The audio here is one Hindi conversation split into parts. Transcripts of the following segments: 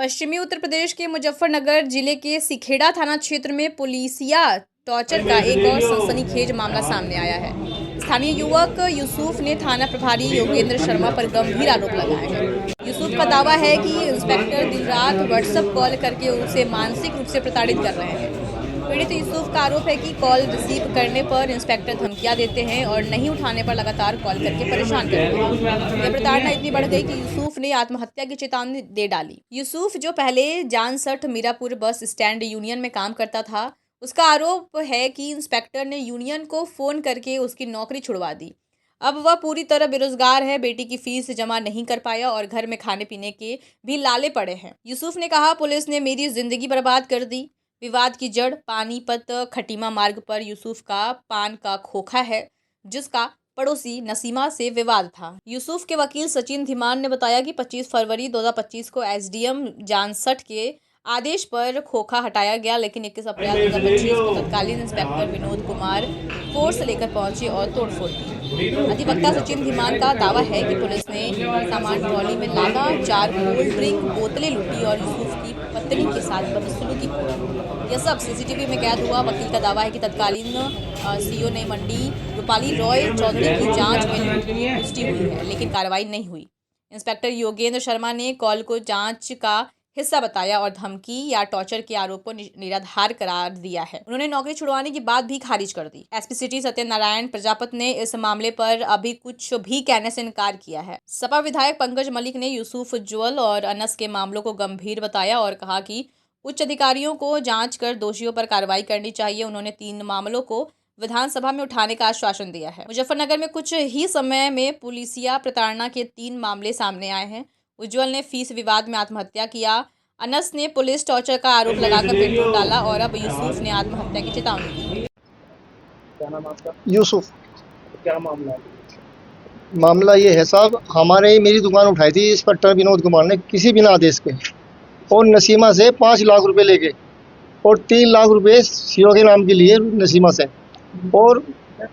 पश्चिमी उत्तर प्रदेश के मुजफ्फरनगर जिले के सिखेड़ा थाना क्षेत्र में पुलिसिया टॉर्चर का एक और सनसनीखेज मामला सामने आया है। स्थानीय युवक यूसुफ ने थाना प्रभारी योगेंद्र शर्मा पर गंभीर आरोप लगाए हैं। यूसुफ का दावा है कि इंस्पेक्टर दिन रात व्हाट्सएप कॉल करके उसे मानसिक रूप से प्रताड़ित कर रहे हैं। पीड़ित यूसुफ का आरोप है कि कॉल रिसीव करने पर इंस्पेक्टर धमकियां देते हैं और नहीं उठाने पर लगातार कॉल करके परेशान करते हैं। यह प्रताड़ना इतनी बढ़ गई कि यूसुफ ने आत्महत्या की चेतावनी दे डाली। यूसुफ जो पहले Jansath Mirapur bus stand union में काम करता था, उसका आरोप है कि इंस्पेक्टर ने यूनियन को फोन करके उसकी नौकरी छुड़वा दी। अब वह पूरी तरह बेरोजगार है, बेटी की फीस जमा नहीं कर पाया और घर में खाने पीने के भी लाले पड़े हैं। यूसुफ ने कहा, पुलिस ने मेरी जिंदगी बर्बाद कर दी। विवाद की जड़ पानीपत खटीमा मार्ग पर यूसुफ का पान का खोखा है, जिसका पड़ोसी नसीमा से विवाद था। यूसुफ के वकील सचिन धीमान ने बताया कि 25 फरवरी 2025 को एसडीएम जानसठ के आदेश पर खोखा हटाया गया, लेकिन 21 अप्रैल 2025 को तत्कालीन इंस्पेक्टर विनोद कुमार फोर्स लेकर पहुंचे और तोड़फोड़ की। अधिवक्ता सचिन धीमान का दावा है कि पुलिस ने सामान ट्रॉली में लादा, 4 कोल्ड ड्रिंक बोतलें लूटी और यूसुफ की पत्नी के साथ बदसलूकी की। यह सब सीसीटीवी में कैद हुआ। वकील का दावा है कि तत्कालीन सीओ नई मंडी रूपाली रॉय चौधरी की जांच में लूट की पुष्टि हुई है, लेकिन कार्रवाई नहीं हुई। इंस्पेक्टर योगेंद्र शर्मा ने कॉल को जांच का हिस्सा बताया और धमकी या टॉर्चर के आरोप को निराधार करार दिया है। उन्होंने नौकरी छुड़वाने की बात भी खारिज कर दी। एसपी सिटी सत्यनारायण प्रजापति ने इस मामले पर अभी कुछ भी कहने से इनकार किया है। सपा विधायक पंकज मलिक ने यूसुफ जुअल और अनस के मामलों को गंभीर बताया और कहा कि उच्च अधिकारियों को जांच कर दोषियों पर कार्रवाई करनी चाहिए। उन्होंने 3 मामलों को विधानसभा में उठाने का आश्वासन दिया है। मुजफ्फरनगर में कुछ ही समय में पुलिसिया प्रताड़ना के 3 मामले सामने आए हैं। उज्ज्वल ने फीस विवाद में आत्महत्या किया, अनस ने पुलिस टॉर्चर का आरोप लगाकर पेट्रोल डाला और अब यूसुफ ने आत्महत्या की चेतावनी दी। क्या नाम आपका? यूसुफ। क्या मामला है? मामला ये है साहब, हमारे मेरी दुकान उठाई थी इंस्पेक्टर विनोद कुमार ने किसी बिना आदेश के, और नसीमा से 5 लाख रुपए लेके और 3 लाख रुपए सीओ के नाम के लिए नसीमा से, और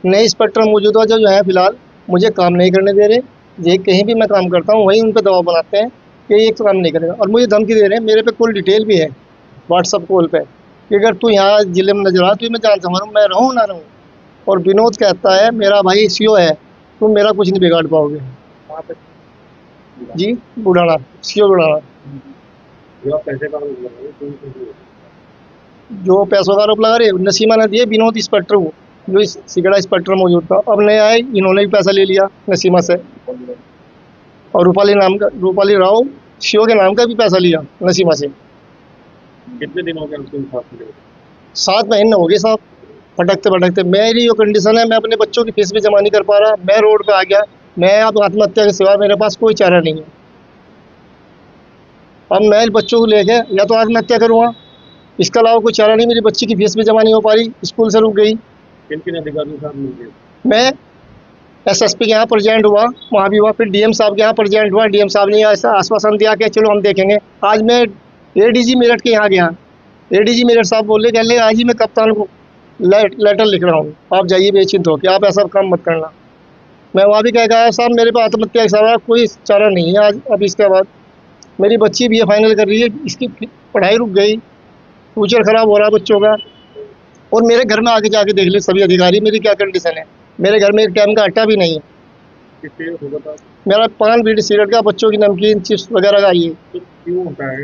नए इंस्पेक्टर मौजूदा जो है फिलहाल मुझे काम नहीं करने दे रहे। ये कहीं भी मैं काम करता हूँ वहीं उन पर दबाव बनाते हैं कि ये काम नहीं करेगा, और मुझे धमकी दे रहे हैं। मेरे पे कॉल डिटेल भी है व्हाट्सअप कॉल पे कि अगर तू यहाँ जिले में नजर आ तो मैं जानता हूँ मैं रहूँ ना रहूँ। और विनोद कहता है मेरा भाई सीओ है, तुम मेरा कुछ नहीं बिगाड़ पाओगे। जी बुढ़ाना, सीओ बुढ़ाना। जो पैसों का आरोप लगा रहे नसीमा ने दिए विनोद इंस्पेक्टर को, जो सिगड़ा इंस्पेक्टर मौजूद था। अब नए आए, इन्होंने भी पैसा ले लिया नसीमा से, और रूपाली राव सीओ के नाम का भी पैसा लिया नसीमा से। कितने दिन हो गए उसके साथ? 7 महीने हो गए साहब, भटकते भटकते। मेरी जो कंडीशन है, मैं अपने बच्चों की फीस भी जमा नहीं कर पा रहा, मैं रोड पे आ गया। मैं अब आत्महत्या के सिवा मेरे पास कोई चारा नहीं है। अब मैं बच्चों को लेके या तो आत्महत्या करूँगा, इसके अलावा कोई चारा नहीं। मेरी बच्ची की फीस भी जमा नहीं हो पा रही, स्कूल से रुक गई। किन अधिकारियों के साथ मिल गए? मैं एसएसपी के यहाँ प्रेजेंट हुआ, वहाँ भी हुआ, फिर डीएम साहब के यहाँ प्रेजेंट हुआ। डीएम साहब ने ऐसा आश्वासन दिया कि चलो हम देखेंगे। आज मैं एडीजी मेरठ के यहाँ गया, एडीजी मेरठ साहब बोले कहले आज ही मैं कप्तान को लेटर लिख रहा हूँ, आप जाइए बेचिंत हो कि आप ऐसा काम मत करना। मैं वहाँ भी कह गया साहब मेरे पास आत्महत्या के सिवा कोई चारा नहीं है आज। अब इसके बाद मेरी बच्ची BA फाइनल कर रही है, इसकी पढ़ाई रुक गई, फ्यूचर खराब हो रहा बच्चों का। और मेरे घर में आके जाके देख ले सभी अधिकारी मेरी क्या कंडीशन है। मेरे घर में एक टाइम का आटा भी नहीं है। मेरा 5 बीड़ी सिगरेट का, बच्चों की नमकीन चिप्स वगैरह का क्यों होता है?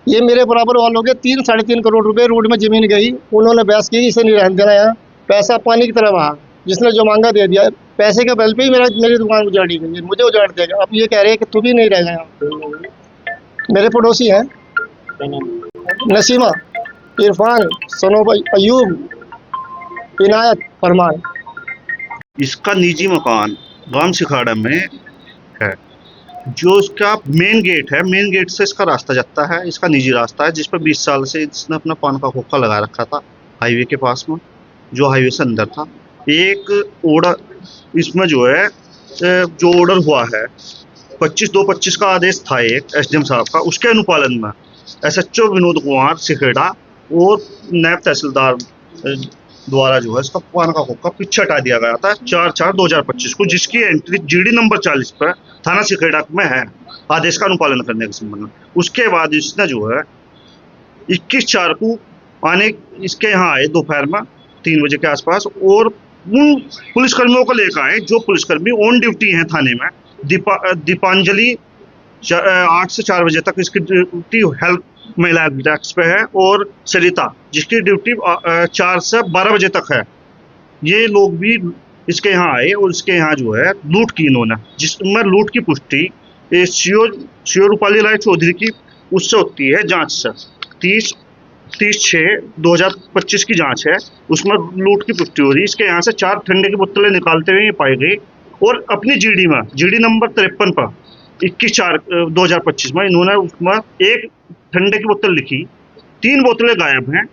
ये मेरे बराबर वालों के 3-3.5 करोड़ रुपए रोड में जमीन गई, उन्होंने बहस की इसे नहीं रहने देना। यहाँ पैसा पानी की तरह बहा, जिसने जो मांगा दे दिया। पैसे के बल पे ही मेरी दुकान उजाड़ी गई, मुझे उजाड़ देगा। अब ये कह रहे हैं कि तू भी नहीं रहेगा यहाँ। मेरे पड़ोसी हैं नसीमा, इरफान, सनोब, अयूब, इनायत, फरमान। इसका निजी मकान गांव सिखाड़ा में है, जो इसका मेन गेट है, मेन गेट से इसका रास्ता जाता है। इसका निजी रास्ता है जिस पर 20 साल से इसने अपना पान का खोखा लगा रखा था हाईवे के पास में, जो हाईवे से अंदर था। एक ऑर्डर इसमें जो है, जो ऑर्डर हुआ है 25/2/25 का आदेश था एक एसडीएम साहब का, उसके अनुपालन में SHO विनोद कुमार सिखेड़ा और नायब तहसीलदार द्वारा जो है इसका पान का खोखा पीछे हटा दिया गया था 4/4/2025 को, जिसकी एंट्री GD नंबर 40 पर थाना सिखेड़ा में है आदेश का अनुपालन करने के संबंध में। उसके बाद इसने जो है 21/4 को आने इसके यहाँ आए दोपहर में 3 बजे के आसपास और उन पुलिसकर्मियों को लेकर आए जो पुलिसकर्मी ऑन ड्यूटी हैं थाने में। दीपांजलि 8 से 4 बजे तक इसकी ड्यूटी हेल्प महिला डेस्क पे है और सरिता जिसकी ड्यूटी 4 से 12 बजे तक है। ये लोग भी इसके यहाँ आए और इसके यहाँ जो है लूट की इन्होंने, जिसमें लूट की पुष्टि सीओ रूपाली राय चौधरी की उससे होती है जांच से। 30/6/2025 की जांच है, उसमें लूट की पुष्टि हो रही है। इसके यहाँ से 4 ठंडे की बोतलें निकालते हुए ये पाए गए और अपनी जीडी नंबर 53 पर 21/4/2025 में इन्होंने उसमें 1 ठंडे की बोतल लिखी, 3 बोतलें गायब हैं।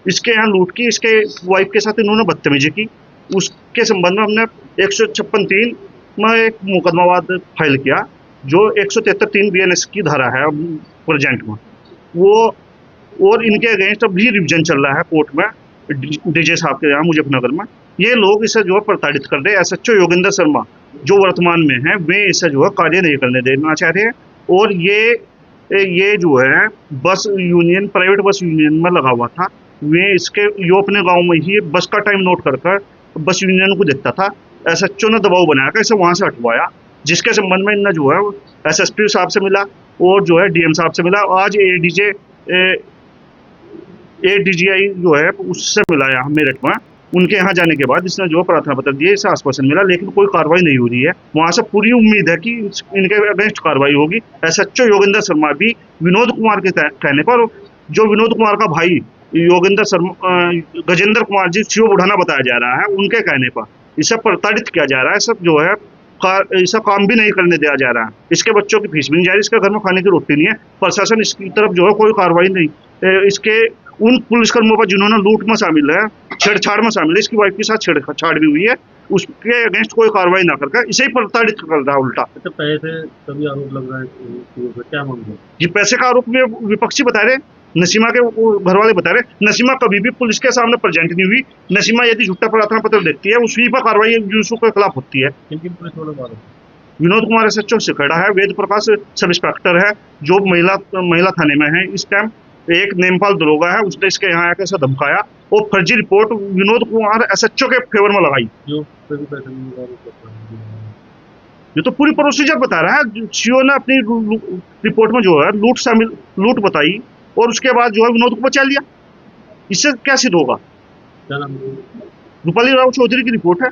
इसके यहाँ लूट की, इसके वाइफ के साथ इन्होंने बदतमीजी की। उसके संबंध में हमने 156(3) में एक मुकदमावाद फाइल किया जो 173(3) BNS की धारा है प्रेजेंट में वो, और इनके अगेंस्ट अभी रिविजन चल रहा है कोर्ट में डीजे साहब के यहाँ मुजफ्फरनगर में। ये लोग इसे जो है प्रताड़ित कर रहे हैं। SHO योगेंद्र शर्मा जो वर्तमान में है वे इसे जो है कार्य नहीं करने देना चाह रहे हैं और ये जो है बस यूनियन, प्राइवेट बस यूनियन में लगा हुआ था। वे इसके यो अपने गांव में ही बस का टाइम नोट कर बस यूनियन को देता था। SHO ने दबाव बनाकर इसे वहां से हटवाया, जिसके संबंध में इनने जो है SSP साहब से मिला और जो है DM साहब से मिला। आज ADGI जो है उससे मिला यहाँ मेरठ में। उनके यहाँ जाने के बाद इसने जो प्रार्थना पत्र दिए, इसे आश्वासन मिला, लेकिन कोई कार्रवाई नहीं हो रही है। वहां से पूरी उम्मीद है कि इनके अगेंस्ट कार्रवाई होगी। SHO योगेंद्र शर्मा भी विनोद कुमार के कहने पर, जो विनोद कुमार का भाई योगेंद्र शर्मा गजेंद्र कुमार जी CO बुढ़ाना बताया जा रहा है, उनके कहने पर इसे प्रताड़ित किया जा रहा है। सब जो है ऐसा काम भी नहीं करने दिया जा रहा है। इसके बच्चों की फीस भी नहीं जा रही, इसके घर में खाने की रोटी नहीं है। प्रशासन इसकी तरफ जो है कोई कार्रवाई नहीं। इसके उन पुलिसकर्मियों पर जिन्होंने लूट में शामिल है, छेड़छाड़ में शामिल है, इसकी वाइफ के साथ छेड़छाड़ भी हुई है, उसके अगेंस्ट कोई कार्रवाई ना करके इसे ही प्रताड़ित कर रहा है उल्टा। अच्छा, पैसे तभी आरोप लग रहा है, क्या मामला? ये पैसे का आरोप में विपक्षी बता रहे, नसीमा के घर वाले बता रहे। नसीमा कभी भी पुलिस के सामने प्रेजेंट नहीं हुई। नसीमा यदि झूठा प्रार्थना पत्र देती है उसी पर कार्रवाई यूसुफ के खिलाफ होती है। विनोद कुमार SHO सिखेड़ा है, वेद प्रकाश सब इंस्पेक्टर है जो महिला थाने में है इस टाइम। एक नेमपाल दरोगा है, उसने इसके यहाँ आकर ऐसा धमकाया और फर्जी रिपोर्ट विनोद कुमार SHO के फेवर में लगाई। ये तो पूरी प्रोसीजर बता रहा है। CO ने अपनी रिपोर्ट में जो है लूट बताई और उसके बाद जो है विनोद को बचा लिया। इससे क्या सिद्ध होगा? क्या नाम? रूपाली राव चौधरी की रिपोर्ट है।